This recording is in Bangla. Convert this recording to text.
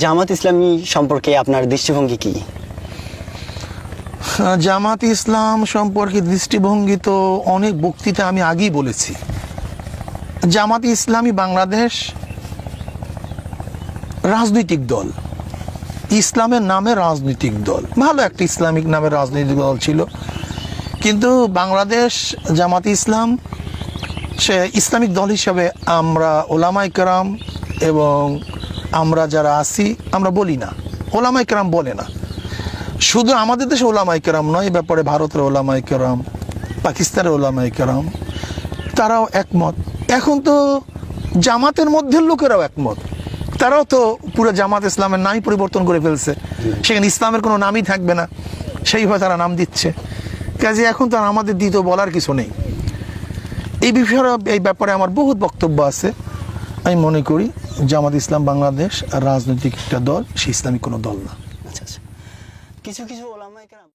জামাত ইসলামী সম্পর্কে আপনার দৃষ্টিভঙ্গি কি? জামাত ইসলাম সম্পর্কে দৃষ্টিভঙ্গি তো অনেক বক্তৃতা আমি আগেই বলেছি। জামাত ইসলামী বাংলাদেশ রাজনৈতিক দল, ইসলামের নামে রাজনৈতিক দল, ভালো একটা ইসলামিক নামে রাজনৈতিক দল ছিল। কিন্তু বাংলাদেশ জামাত ইসলাম সে ইসলামিক দল হিসাবে আমরা ওলামায়ে কেরাম এবং আমরা যারা আছি আমরা বলি না, ওলামায়ে কেরাম বলে না। শুধু আমাদের দেশে ওলামায়ে কেরাম নয়, এ ব্যাপারে ভারতের ওলামায়ে কেরাম, পাকিস্তানের ওলামায়ে কেরাম তারাও একমত। এখন তো জামাতের মধ্যে লোকেরাও একমত, তারাও তো পুরো জামাত ইসলামের নামই পরিবর্তন করে ফেলছে, সেখানে ইসলামের কোনো নামই থাকবে না, সেইভাবে তারা নাম দিচ্ছে। কাজে এখন তো আমাদের দ্বিতীয় বলার কিছু নেই। এই বিষয়ে এই ব্যাপারে আমার বহুত বক্তব্য আছে। আমি মনে করি জামাত ইসলাম বাংলাদেশ রাজনৈতিক একটা দল, সে ইসলামিক কোনো দল না। আচ্ছা আচ্ছা, কিছু কিছু ওলামায়ে কেরাম